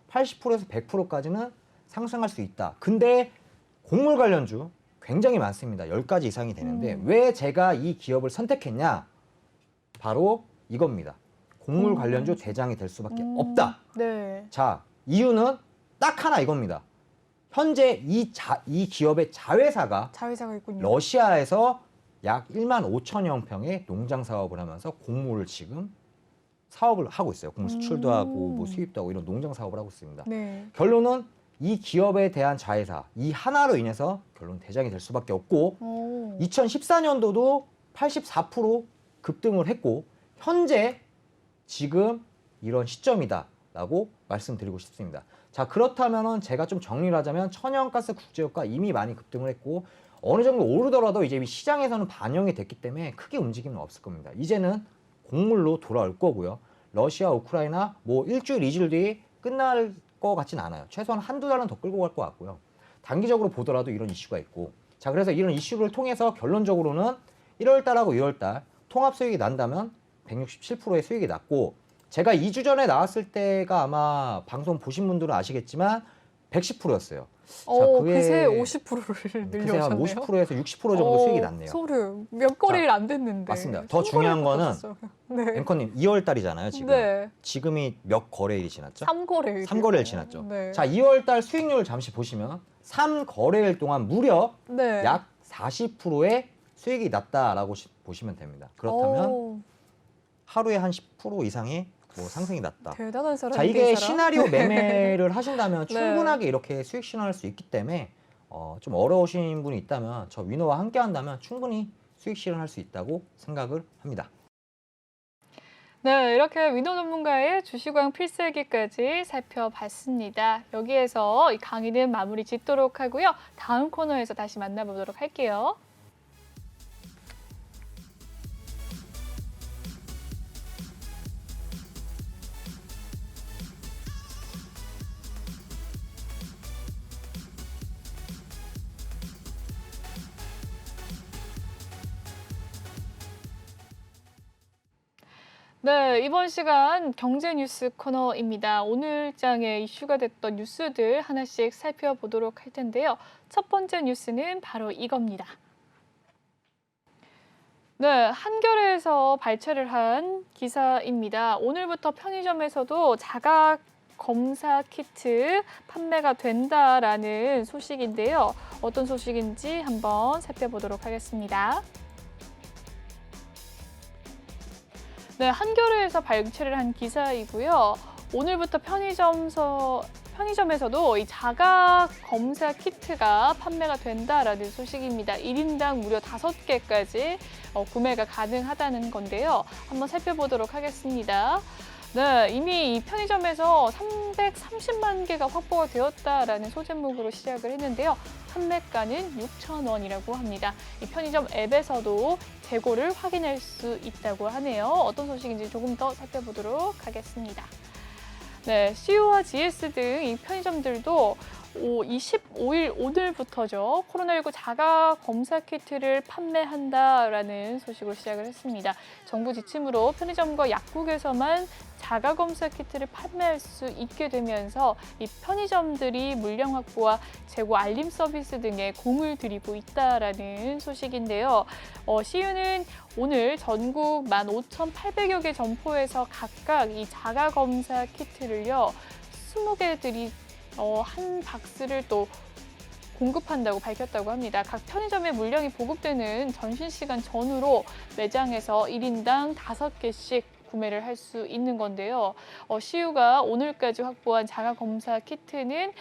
80%에서 100%까지는 상승할 수 있다. 근데 곡물 관련주 굉장히 많습니다. 10가지 이상이 되는데 왜 제가 이 기업을 선택했냐? 바로 이겁니다. 곡물 관련주 대장이 될 수밖에 없다. 네. 자, 이유는 딱 하나 이겁니다. 현재 이 기업의 자회사가 있군요. 러시아에서 약 1만 5천여 평의 농장 사업을 하면서 곡물을 지금 사업을 하고 있어요. 곡물 수출도 하고 뭐 수입도 하고 이런 농장 사업을 하고 있습니다. 네. 결론은 이 기업에 대한 자회사 이 하나로 인해서 결론 대장이 될 수밖에 없고 2014년도도 84% 급등을 했고 현재 지금 이런 시점이다라고 말씀드리고 싶습니다. 자, 그렇다면은 제가 좀 정리를 하자면 천연가스 국제유가 이미 많이 급등을 했고 어느 정도 오르더라도 이제 시장에서는 반영이 됐기 때문에 크게 움직임은 없을 겁니다. 이제는 곡물로 돌아올 거고요. 러시아, 우크라이나 뭐 일주일, 이주일 뒤에 끝날 것 같진 않아요. 최소한 한두 달은 더 끌고 갈 것 같고요. 단기적으로 보더라도 이런 이슈가 있고 자, 그래서 이런 이슈를 통해서 결론적으로는 1월달하고 2월달 통합 수익이 난다면 167%의 수익이 났고 제가 2주 전에 나왔을 때가 아마 방송 보신 분들은 아시겠지만 110%였어요. 그새 50%를 그새 한 늘려오셨네요. 50%에서 60% 정도 수익이 났네요. 소름. 몇 거래일 안 됐는데. 맞습니다. 더 중요한 거는 네. 앵커님 2월달이잖아요. 지금. 네. 지금이 몇 거래일이 지났죠? 3거래일. 3거래일 지났죠. 네. 자, 2월달 수익률 잠시 보시면 3거래일 동안 무려 네. 약 40%의 수익이 났다라고 보시면 됩니다. 그렇다면 하루에 한 10% 이상의 뭐 상승이 났다. 대단한 사람. 자, 이게 시나리오 매매를 하신다면 네. 충분하게 이렇게 수익 실현할 수 있기 때문에 좀 어려우신 분이 있다면 저 위너와 함께 한다면 충분히 수익 실현할 수 있다고 생각을 합니다. 네, 이렇게 위너 전문가의 주식왕 필살기까지 살펴봤습니다. 여기에서 이 강의는 마무리 짓도록 하고요. 다음 코너에서 다시 만나보도록 할게요. 네, 이번 시간 경제 뉴스 코너입니다. 오늘 장에 이슈가 됐던 뉴스들 하나씩 살펴보도록 할 텐데요. 첫 번째 뉴스는 바로 이겁니다. 네, 한겨레에서 발췌를 한 기사입니다. 오늘부터 편의점에서도 자가 검사 키트 판매가 된다라는 소식인데요. 어떤 소식인지 한번 살펴보도록 하겠습니다. 네, 한겨레에서 발췌를 한 기사이고요. 오늘부터 편의점에서도 이 자가 검사 키트가 판매가 된다라는 소식입니다. 1인당 무려 5개까지 구매가 가능하다는 건데요. 한번 살펴보도록 하겠습니다. 네, 이미 이 편의점에서 330만 개가 확보가 되었다라는 소제목으로 시작을 했는데요. 판매가는 6,000원이라고 합니다. 이 편의점 앱에서도 재고를 확인할 수 있다고 하네요. 어떤 소식인지 조금 더 살펴보도록 하겠습니다. 네, CU와 GS 등 이 편의점들도 25일 오늘부터죠. 코로나19 자가 검사 키트를 판매한다라는 소식으로 시작을 했습니다. 정부 지침으로 편의점과 약국에서만 자가 검사 키트를 판매할 수 있게 되면서 이 편의점들이 물량 확보와 재고 알림 서비스 등에 공을 들이고 있다라는 소식인데요. CU는 오늘 전국 15,800여 개 점포에서 각각 이 자가 검사 키트를요 20개들이 한 박스를 또 공급한다고 밝혔다고 합니다. 각 편의점에 물량이 보급되는 점심시간 전후로 매장에서 1인당 5개씩 구매를 할 수 있는 건데요. CU가 오늘까지 확보한 자가검사 키트는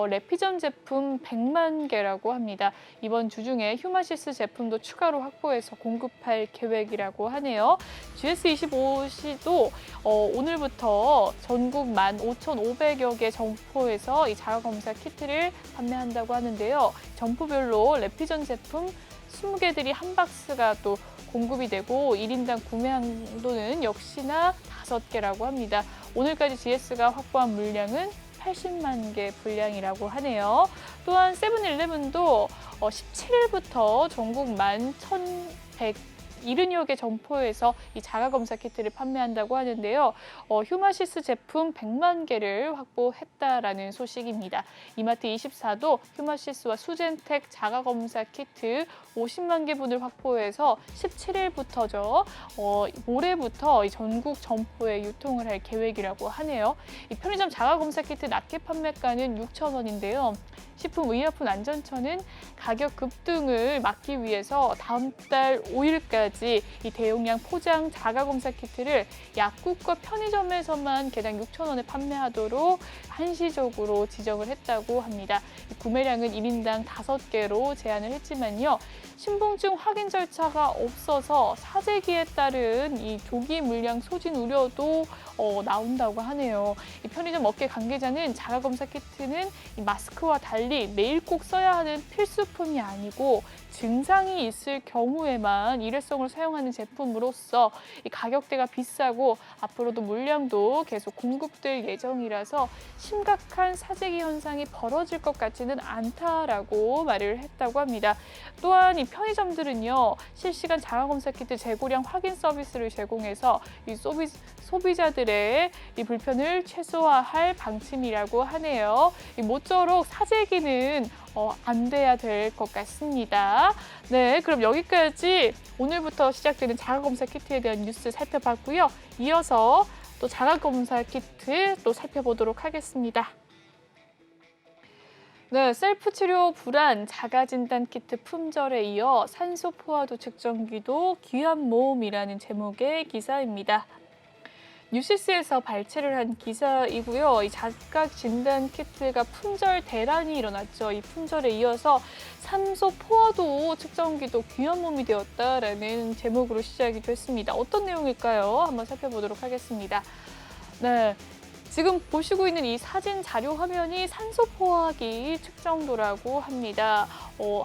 레피전 제품 100만 개라고 합니다. 이번 주 중에 휴마시스 제품도 추가로 확보해서 공급할 계획이라고 하네요. GS25시도 오늘부터 전국 15,500여 개 점포에서 이 자가검사 키트를 판매한다고 하는데요. 점포별로 레피전 제품 20개들이 한 박스가 또 공급이 되고 1인당 구매 한도는 역시나 5개라고 합니다. 오늘까지 GS가 확보한 물량은 80만 개 분량이라고 하네요. 또한 세븐일레븐도 17일부터 전국 70여 개 점포에서 이 자가검사 키트를 판매한다고 하는데요. 휴마시스 제품 100만 개를 확보했다라는 소식입니다. 이마트24도 휴마시스와 수젠텍 자가검사 키트 50만 개분을 확보해서 17일부터죠. 모레부터 이 전국 점포에 유통을 할 계획이라고 하네요. 이 편의점 자가검사 키트 낱개 판매가는 6,000원인데요. 식품의약품안전처는 가격 급등을 막기 위해서 다음 달 5일까지 이 대용량 포장 자가검사 키트를 약국과 편의점에서만 개당 6,000원에 판매하도록 한시적으로 지정을 했다고 합니다. 구매량은 1인당 5개로 제한을 했지만요. 신분증 확인 절차가 없어서 사재기에 따른 이 조기 물량 소진 우려도 나온다고 하네요. 이 편의점 업계 관계자는 자가검사 키트는 이 마스크와 달리 매일 꼭 써야 하는 필수품이 아니고 증상이 있을 경우에만 일회성으로 사용하는 제품으로서 이 가격대가 비싸고 앞으로도 물량도 계속 공급될 예정이라서 심각한 사재기 현상이 벌어질 것 같지는 않다라고 말을 했다고 합니다. 또한 이 편의점들은요, 실시간 자가검사 키트 재고량 확인 서비스를 제공해서 이 소비자들의 이 불편을 최소화할 방침이라고 하네요. 모쪼록 사재기는 안 돼야 될 것 같습니다. 네, 그럼 여기까지 오늘부터 시작되는 자가검사 키트에 대한 뉴스 살펴봤고요. 이어서 또 자가검사 키트 또 살펴보도록 하겠습니다. 네, 셀프 치료 불안 자가진단 키트 품절에 이어 산소 포화도 측정기도 귀한 모험이라는 제목의 기사입니다. 뉴시스에서 발췌를 한 기사이고요. 이 자가 진단 키트가 품절 대란이 일어났죠. 이 품절에 이어서 산소 포화도 측정기도 귀한 몸이 되었다라는 제목으로 시작이 됐습니다. 어떤 내용일까요? 한번 살펴보도록 하겠습니다. 네. 지금 보시고 있는 이 사진 자료 화면이 산소 포화기 측정도라고 합니다.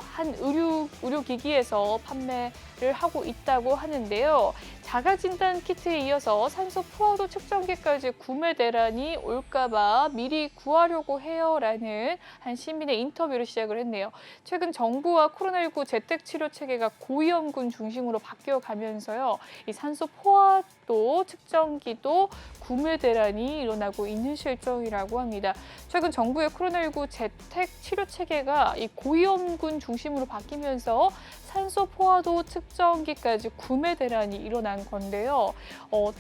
한 의료기기에서 판매를 하고 있다고 하는데요. 자가진단 키트에 이어서 산소 포화도 측정기까지 구매 대란이 올까봐 미리 구하려고 해요라는 한 시민의 인터뷰를 시작을 했네요. 최근 정부와 코로나19 재택치료 체계가 고위험군 중심으로 바뀌어가면서요. 이 산소 포화도 측정기도 구매 대란이 일어나고 있는 실정이라고 합니다. 최근 정부의 코로나19 재택치료 체계가 이 고위험군 중심으로 바뀌면서 산소 포화도 측정기까지 구매 대란이 일어난 건데요.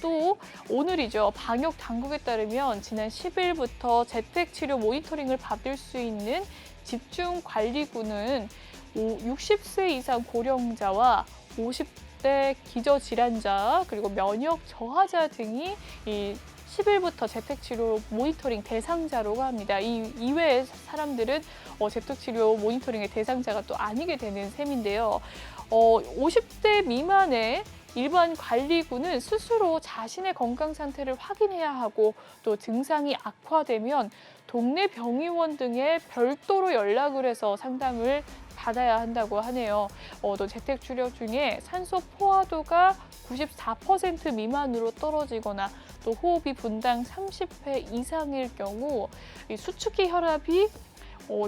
또 오늘이죠. 방역 당국에 따르면 지난 10일부터 재택치료 모니터링을 받을 수 있는 집중관리군은 60세 이상 고령자와 50대 기저질환자 그리고 면역 저하자 등이 이 10일부터 재택치료 모니터링 대상자라고 합니다. 이 이외의 사람들은 재택치료 모니터링의 대상자가 또 아니게 되는 셈인데요. 50대 미만의 일반 관리군은 스스로 자신의 건강 상태를 확인해야 하고 또 증상이 악화되면 동네 병의원 등에 별도로 연락을 해서 상담을 받아야 한다고 하네요. 또 재택치료 중에 산소 포화도가 94% 미만으로 떨어지거나 또 호흡이 분당 30회 이상일 경우 이 수축기 혈압이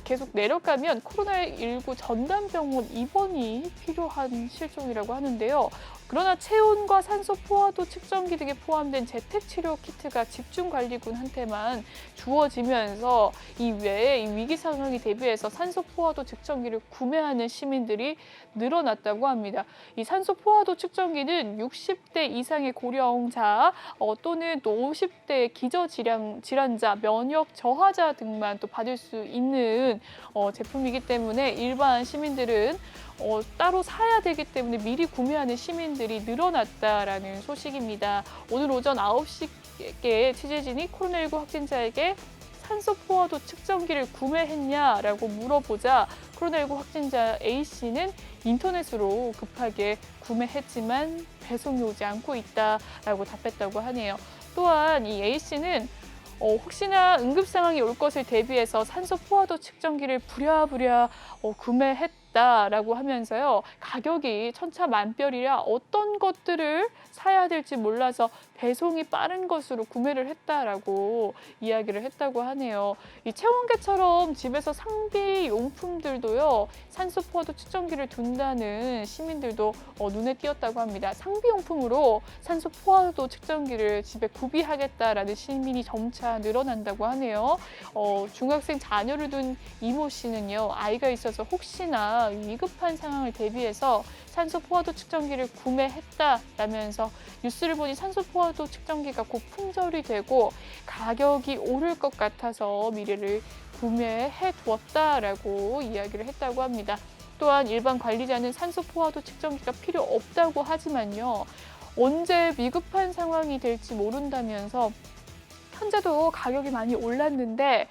계속 내려가면 코로나19 전담병원 입원이 필요한 실종이라고 하는데요. 그러나 체온과 산소 포화도 측정기 등에 포함된 재택치료 키트가 집중관리군한테만 주어지면서 이 외에 이 위기 상황에 대비해서 산소 포화도 측정기를 구매하는 시민들이 늘어났다고 합니다. 이 산소 포화도 측정기는 60대 이상의 고령자 또는 또 50대 기저질환자, 면역 저하자 등만 또 받을 수 있는 제품이기 때문에 일반 시민들은 따로 사야 되기 때문에 미리 구매하는 시민들이 늘어났다라는 소식입니다. 오늘 오전 9시께 취재진이 코로나19 확진자에게 산소 포화도 측정기를 구매했냐라고 물어보자 코로나19 확진자 A씨는 인터넷으로 급하게 구매했지만 배송이 오지 않고 있다라고 답했다고 하네요. 또한 이 A씨는 혹시나 응급 상황이 올 것을 대비해서 산소 포화도 측정기를 부랴부랴 구매했다. 있다라고 하면서요. 가격이 천차만별이라 어떤 것들을 사야 될지 몰라서 배송이 빠른 것으로 구매를 했다라고 이야기를 했다고 하네요. 이 체온계처럼 집에서 상비 용품들도요. 산소 포화도 측정기를 둔다는 시민들도 눈에 띄었다고 합니다. 상비 용품으로 산소 포화도 측정기를 집에 구비하겠다라는 시민이 점차 늘어난다고 하네요. 중학생 자녀를 둔 이모 씨는요. 아이가 있어서 혹시나 위급한 상황을 대비해서 산소 포화도 측정기를 구매했다라면서 뉴스를 보니 산소 포화도 측정기가 곧 품절이 되고 가격이 오를 것 같아서 미리를 구매해 두었다라고 이야기를 했다고 합니다. 또한 일반 관리자는 산소 포화도 측정기가 필요 없다고 하지만요. 언제 위급한 상황이 될지 모른다면서 현재도 가격이 많이 올랐는데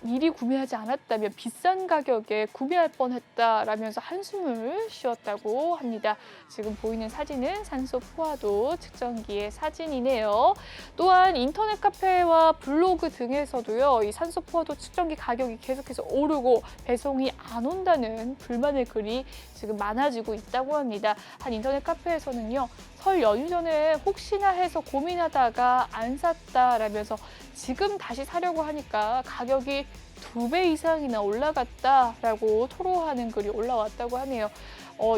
미리 구매하지 않았다면 비싼 가격에 구매할 뻔했다라면서 한숨을 쉬었다고 합니다. 지금 보이는 사진은 산소 포화도 측정기의 사진이네요. 또한 인터넷 카페와 블로그 등에서도요, 이 산소 포화도 측정기 가격이 계속해서 오르고 배송이 안 온다는 불만의 글이 지금 많아지고 있다고 합니다. 한 인터넷 카페에서는요, 설 연휴 전에 혹시나 해서 고민하다가 안 샀다라면서 지금 다시 사려고 하니까 가격이 2배 이상이나 올라갔다라고 토로하는 글이 올라왔다고 하네요.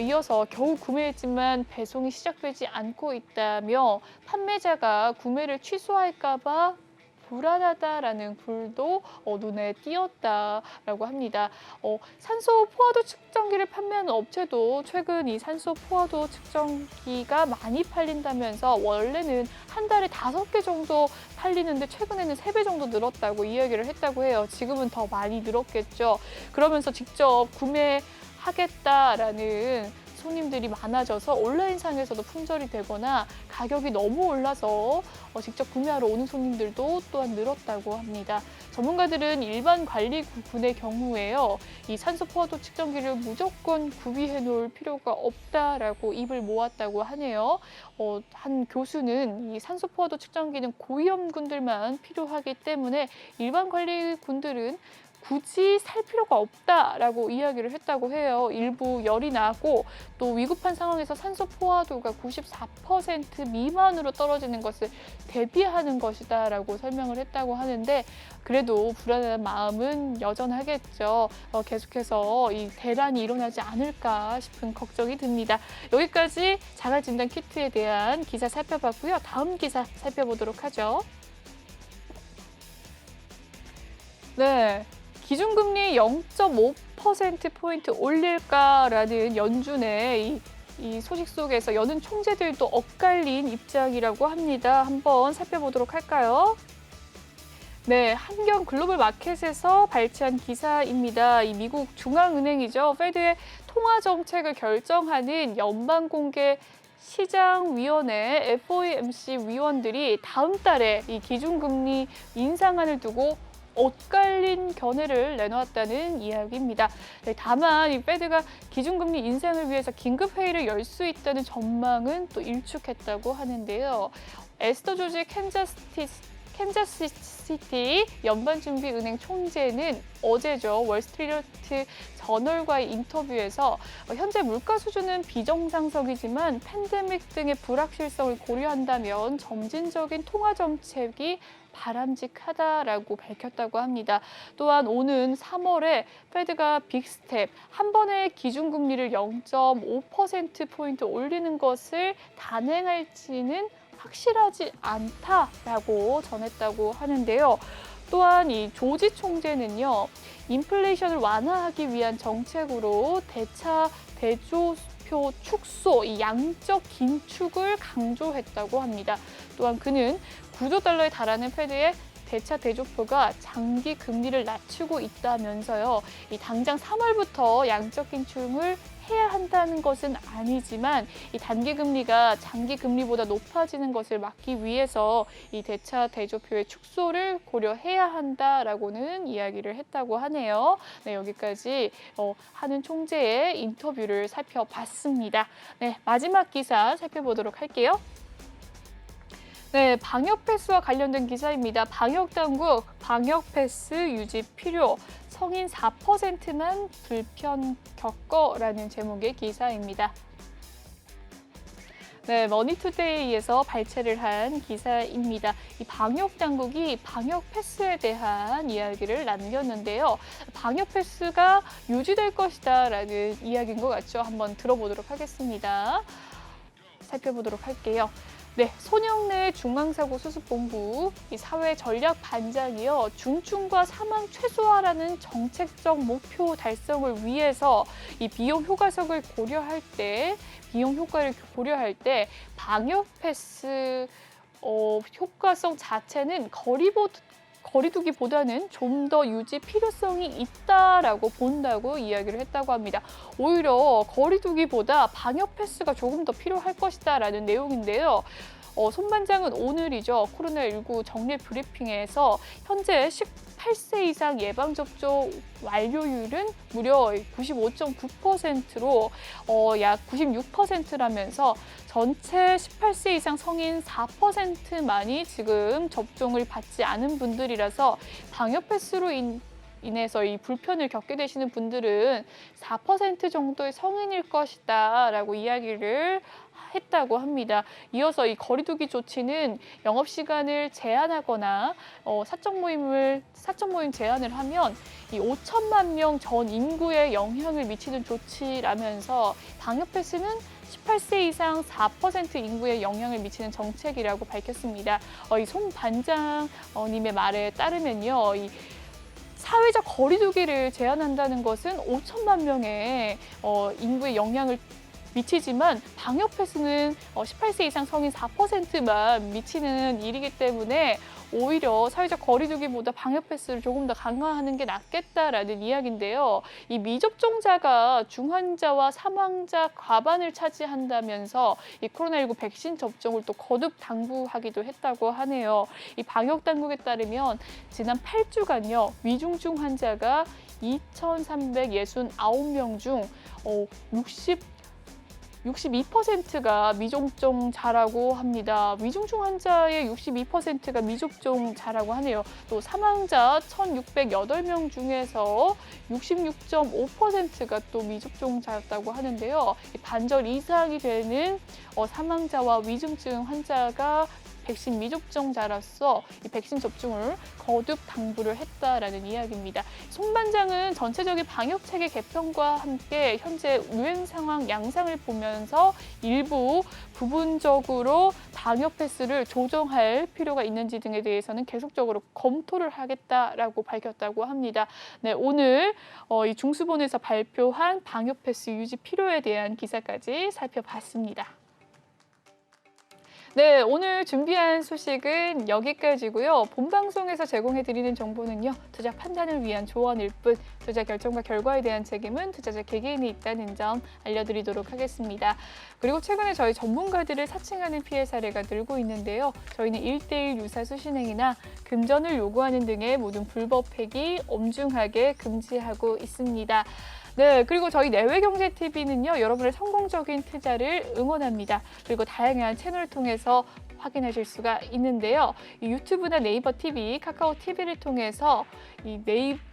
이어서 겨우 구매했지만 배송이 시작되지 않고 있다며 판매자가 구매를 취소할까 봐 불안하다라는 글도 눈에 띄었다라고 합니다. 산소 포화도 측정기를 판매하는 업체도 최근 이 산소 포화도 측정기가 많이 팔린다면서 원래는 한 달에 5개 정도 팔리는데 최근에는 3배 정도 늘었다고 이야기를 했다고 해요. 지금은 더 많이 늘었겠죠. 그러면서 직접 구매하겠다라는 손님들이 많아져서 온라인상에서도 품절이 되거나 가격이 너무 올라서 직접 구매하러 오는 손님들도 또한 늘었다고 합니다. 전문가들은 일반 관리군의 경우에요. 이 산소 포화도 측정기를 무조건 구비해 놓을 필요가 없다라고 입을 모았다고 하네요. 한 교수는 이 산소 포화도 측정기는 고위험군들만 필요하기 때문에 일반 관리군들은 굳이 살 필요가 없다라고 이야기를 했다고 해요. 일부 열이 나고 또 위급한 상황에서 산소 포화도가 94% 미만으로 떨어지는 것을 대비하는 것이다라고 설명을 했다고 하는데 그래도 불안한 마음은 여전하겠죠. 계속해서 이 대란이 일어나지 않을까 싶은 걱정이 듭니다. 여기까지 자가진단 키트에 대한 기사 살펴봤고요. 다음 기사 살펴보도록 하죠. 네. 기준금리 0.5%포인트 올릴까라는 연준의 이 소식 속에서 여는 총재들도 엇갈린 입장이라고 합니다. 한번 살펴보도록 할까요? 네, 한경 글로벌 마켓에서 발췌한 기사입니다. 이 미국 중앙은행이죠. 페드의 통화 정책을 결정하는 연방공개 시장위원회 FOMC 위원들이 다음 달에 이 기준금리 인상안을 두고 엇갈린 견해를 내놓았다는 이야기입니다. 네, 다만 이 페드가 기준금리 인상을 위해서 긴급회의를 열 수 있다는 전망은 또 일축했다고 하는데요. 에스터 조지 캔자스시티 연방준비은행 총재는 어제죠. 월스트리트 저널과의 인터뷰에서 현재 물가 수준은 비정상적이지만 팬데믹 등의 불확실성을 고려한다면 점진적인 통화 정책이 바람직하다라고 밝혔다고 합니다. 또한 오는 3월에 페드가 빅스텝 한 번에 기준금리를 0.5%포인트 올리는 것을 단행할지는 확실하지 않다라고 전했다고 하는데요. 또한 이 조지 총재는요, 인플레이션을 완화하기 위한 정책으로 대차 대조표 축소, 이 양적 긴축을 강조했다고 합니다. 또한 그는 9조 달러에 달하는 페드의 대차 대조표가 장기 금리를 낮추고 있다면서요. 이 당장 3월부터 양적 긴축을 해야 한다는 것은 아니지만 이 단기 금리가 장기 금리보다 높아지는 것을 막기 위해서 이 대차 대조표의 축소를 고려해야 한다라고는 이야기를 했다고 하네요. 네, 여기까지 하는 총재의 인터뷰를 살펴봤습니다. 네, 마지막 기사 살펴보도록 할게요. 네, 방역 패스와 관련된 기사입니다. 방역 당국 방역 패스 유지 필요. 성인 4%만 불편 겪어라는 제목의 기사입니다. 네, 머니투데이에서 발췌를 한 기사입니다. 이 방역 당국이 방역 패스에 대한 이야기를 남겼는데요. 방역 패스가 유지될 것이다라는 이야기인 것 같죠. 한번 들어보도록 하겠습니다. 살펴보도록 할게요. 네, 손영래 중앙사고수습본부 이 사회전략반장이요. 중증과 사망 최소화라는 정책적 목표 달성을 위해서 이 비용 효과를 고려할 때 방역 패스 효과성 자체는 거리두기보다는 좀 더 유지 필요성이 있다라고 본다고 이야기를 했다고 합니다. 오히려 거리두기보다 방역 패스가 조금 더 필요할 것이다라는 내용인데요. 손 반장은 오늘이죠. 코로나19 정례 브리핑에서 현재 18세 이상 예방접종 완료율은 무려 95.9%로 약 96%라면서 전체 18세 이상 성인 4%만이 지금 접종을 받지 않은 분들이라서 방역 패스로 인해서 이 불편을 겪게 되시는 분들은 4% 정도의 성인일 것이다라고 이야기를 했다고 합니다. 이어서 이 거리두기 조치는 영업 시간을 제한하거나 사적 모임 제한을 하면 이 5천만 명 전 인구에 영향을 미치는 조치라면서 방역 패스는 18세 이상 4% 인구에 영향을 미치는 정책이라고 밝혔습니다. 이 손 반장님의 말에 따르면요. 이 사회적 거리두기를 제한한다는 것은 5천만 명의 인구에 영향을 미치지만 방역 패스는 18세 이상 성인 4%만 미치는 일이기 때문에 오히려 사회적 거리두기보다 방역 패스를 조금 더 강화하는 게 낫겠다라는 이야기인데요. 이 미접종자가 중환자와 사망자 과반을 차지한다면서 이 코로나19 백신 접종을 또 거듭 당부하기도 했다고 하네요. 이 방역 당국에 따르면 지난 8주간요. 위중증 환자가 2,369명 중 62%가 미접종자라고 합니다. 위중증 환자의 62%가 미접종자라고 하네요. 또 사망자 1,608명 중에서 66.5%가 또 미접종자였다고 하는데요. 반절 이상이 되는 사망자와 위중증 환자가 백신 미접종자로서 이 백신 접종을 거듭 당부를 했다라는 이야기입니다. 손 반장은 전체적인 방역 체계 개편과 함께 현재 유행 상황 양상을 보면서 부분적으로 방역 패스를 조정할 필요가 있는지 등에 대해서는 계속적으로 검토를 하겠다라고 밝혔다고 합니다. 네, 오늘 이 중수본에서 발표한 방역 패스 유지 필요에 대한 기사까지 살펴봤습니다. 네, 오늘 준비한 소식은 여기까지고요. 본방송에서 제공해드리는 정보는요. 투자 판단을 위한 조언일 뿐 투자 결정과 결과에 대한 책임은 투자자 개개인이 있다는 점 알려드리도록 하겠습니다. 그리고 최근에 저희 전문가들을 사칭하는 피해 사례가 늘고 있는데요. 저희는 1:1 유사수 신행이나 금전을 요구하는 등의 모든 불법 획기 엄중하게 금지하고 있습니다. 네, 그리고 저희 내외경제TV는요, 여러분의 성공적인 투자를 응원합니다. 그리고 다양한 채널을 통해서 확인하실 수가 있는데요. 이 유튜브나 네이버 TV, 카카오 TV를 통해서 이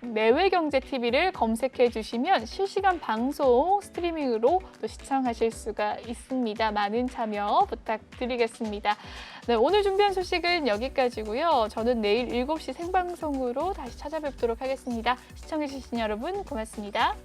내외경제TV를 검색해 주시면 실시간 방송 스트리밍으로 또 시청하실 수가 있습니다. 많은 참여 부탁드리겠습니다. 네, 오늘 준비한 소식은 여기까지고요. 저는 내일 7시 생방송으로 다시 찾아뵙도록 하겠습니다. 시청해 주신 여러분 고맙습니다.